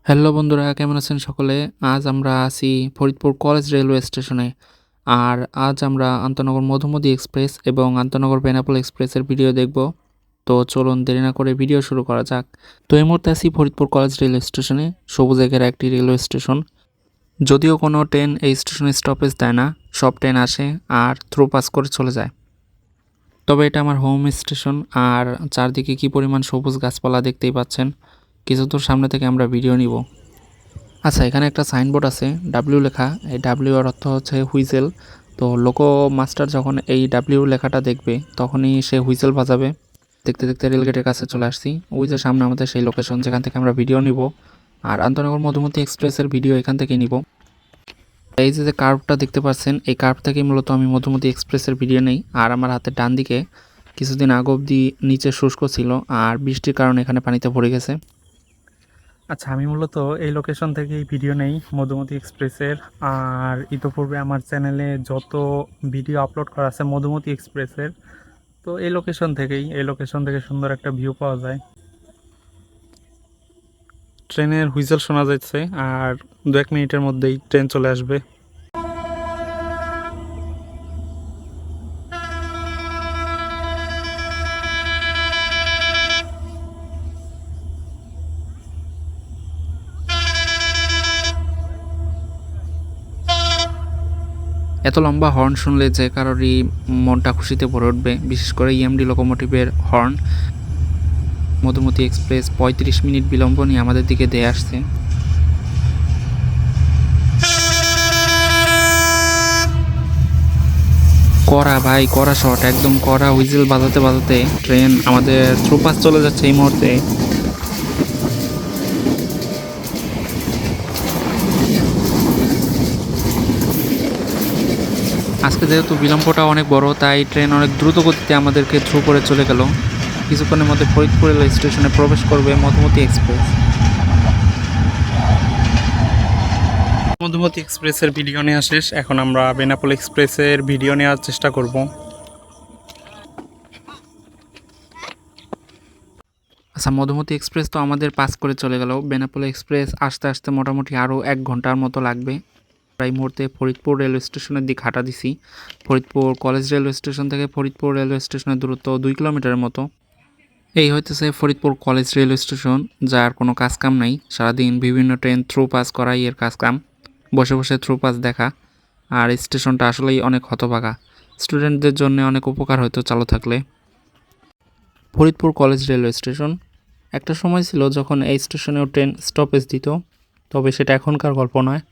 Hello বন্ধুরা, কেমন আছেন সকলে? আজ আমরা আছি ফরিদপুর কলেজ রেলওয়ে স্টেশনে। আর আজ আমরা আন্তনগর মধুমতি এক্সপ্রেস এবং আন্তনগর বেনাপোল এক্সপ্রেসের ভিডিও দেখব। তো চলুন দেরি না করে ভিডিও শুরু করা যাক। তো এই মুহূর্তে আছি ফরিদপুর কলেজ রেলওয়ে স্টেশনে, সবুজে ঘেরা একটি রেলওয়ে স্টেশন। যদিও কোনো ট্রেন এই স্টেশনে স্টপেজ দেয় না, সব ট্রেন আসে আর থ্রু পাস করে চলে যায়। তবে এটা আমার হোম স্টেশন, আর চারদিকে কি পরিমাণ সবুজ গাছপালা দেখতেই পাচ্ছেন। কিছু দূর সামনে থেকে আমরা ভিডিও নিব। আচ্ছা, এখানে একটা সাইনবোর্ড আছে, ডাব্লিউ লেখা। এই ডাব্লিউ এর অর্থ হচ্ছে হুইসেল। তো লোকো মাস্টার যখন এই ডাব্লিউ লেখাটা দেখবে তখনই সে হুইসেল বাজাবে। দেখতে দেখতে রেলগেটের কাছে চলে আসছি। ওই যে সামনে আমাদের সেই লোকেশন যেখান থেকে আমরা ভিডিও নিব, আর আন্তনগর মধুমতি এক্সপ্রেসের ভিডিও এখান থেকেই নিব। এই যে কার্ভটা দেখতে পাচ্ছেন, এই কার্ভ থেকেই মূলত আমি মধুমতি এক্সপ্রেসের ভিডিও নেই। আর আমার হাতের ডান দিকে কিছুদিন আগ অবধি নিচে শুষ্ক ছিল, আর বৃষ্টির কারণে এখানে পানিতে ভরে গেছে। আচ্ছা, আমি মূলত এই লোকেশন থেকেই ভিডিও নেই মধুমতি এক্সপ্রেসের। আর ইতোপূর্বে আমার চ্যানেলে যত ভিডিও আপলোড করা আছে মধুমতি এক্সপ্রেসের, তো এই লোকেশন থেকে সুন্দর একটা ভিউ পাওয়া যায়। ট্রেনের হুইসেল শোনা যাচ্ছে, আর 1 মিনিটের মধ্যেই ট্রেন চলে আসবে। এত লম্বা হর্ন শুনলে যে কারোরই মনটা খুশিতে ভরে উঠবে, বিশেষ করে ইএমডি লোকোমোটিভের হর্ন। মধুমতি এক্সপ্রেস 35 মিনিট বিলম্ব নিয়ে আমাদের দিকে দিয়ে আসছে। কড়া ভাই, কড়া শট, একদম কড়া হুইজেল বাজাতে বাজাতে ট্রেন আমাদের থ্রুপাস চলে যাচ্ছে এই মুহূর্তে। আজকে যেহেতু বিলম্বটা অনেক বড়, তাই ট্রেন অনেক দ্রুত গতিতে আমাদেরকে থ্রু করে চলে গেল। কিছুক্ষণের মধ্যে ফরিদপুর রেলওয়ে স্টেশনে প্রবেশ করবে মধুমতি এক্সপ্রেস। মধুমতি এক্সপ্রেসের ভিডিও নেওয়া শেষ, এখন আমরা বেনাপোল এক্সপ্রেসের ভিডিও নেওয়ার চেষ্টা করব। আচ্ছা, মধুমতি এক্সপ্রেস তো আমাদের পাস করে চলে গেল। বেনাপোল এক্সপ্রেস আসতে আসতে মোটামুটি আরও 1 ঘন্টার মতো লাগবে। এই মুহূর্তে ফরিদপুর রেলওয়ে স্টেশনের দিকে হাঁটা দিছি। ফরিদপুর কলেজ রেলওয়ে স্টেশন থেকে ফরিদপুর রেলওয়ে স্টেশনের দূরত্ব 2 কিলোমিটারের মতো। এই হইতেছে ফরিদপুর কলেজ রেলওয়ে স্টেশন, যার কোনো কাজ কাম নাই। সারাদিন বিভিন্ন ট্রেন থ্রু পাস করাই এর কাজ কাম, বসে বসে থ্রু পাস দেখা। আর স্টেশনটা আসলেই অনেক হতভাগা, স্টুডেন্টদের জন্য অনেক উপকার হতো চালু থাকলে। ফরিদপুর কলেজ রেলওয়ে স্টেশন একটা সময় ছিল যখন এই স্টেশনেও ট্রেন স্টপেজ দিত, তবে সেটা এখনকার গল্প নয়।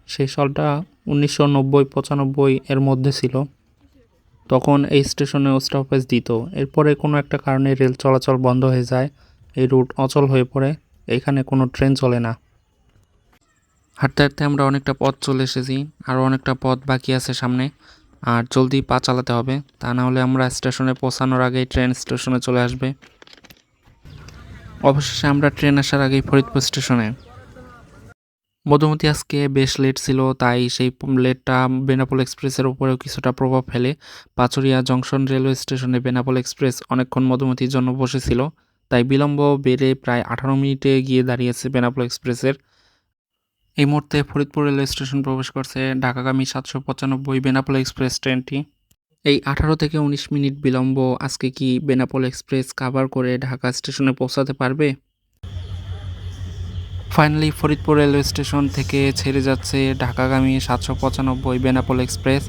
সেই সালটা 1990-95 এর মধ্যে ছিল। তখন এই স্টেশনেও স্টপেজ দিত। এরপরে কোনো একটা কারণে রেল চলাচল বন্ধ হয়ে যায়, এই রুট অচল হয়ে পড়ে, এখানে কোনো ট্রেন চলে না। হাঁটতে হাঁটতে আমরা অনেকটা পথ চলে এসেছি, আরও অনেকটা পথ বাকি আছে সামনে। আর জলদি পা চালাতে হবে, তা না হলে আমরা স্টেশনে পৌঁছানোর আগেই ট্রেন স্টেশনে চলে আসবে। অবশেষে আমরা ট্রেন আসার আগেই ফরিদপুর স্টেশনে। মধুমতি আজকে বেশ লেট ছিল, তাই সেই লেটটা বেনাপোল এক্সপ্রেসের উপরেও কিছুটা প্রভাব ফেলে। পাচুরিয়া জংশন রেলওয়ে স্টেশনে বেনাপোল এক্সপ্রেস অনেকক্ষণ মধুমতির জন্য বসেছিল, তাই বিলম্ব বেড়ে প্রায় 18 মিনিটে গিয়ে দাঁড়িয়েছে বেনাপোল এক্সপ্রেসের। এই মুহূর্তে ফরিদপুর রেলওয়ে স্টেশন প্রবেশ করছে ঢাকাগামী 795 বেনাপোল এক্সপ্রেস ট্রেনটি। এই 18 থেকে 19 মিনিট বিলম্ব আজকে কি বেনাপোল এক্সপ্রেস কাভার করে ঢাকা স্টেশনে পৌঁছাতে পারবে? ফাইনালি ফরিদপুর রেলওয়ে স্টেশন থেকে ছেড়ে যাচ্ছে ঢাকাগামী 795 বেনাপোল এক্সপ্রেস।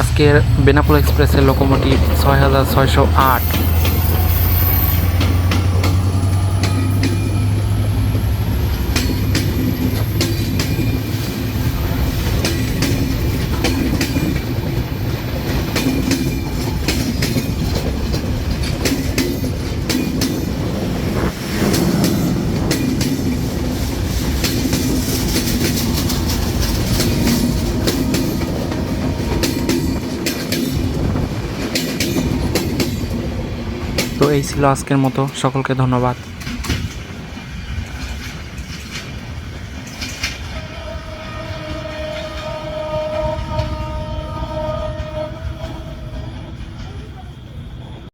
আজকের বেনাপোল এক্সপ্রেসের লোকোমোটিভ 6608। এই ছিল আজকের মতো, সকলকে ধন্যবাদ।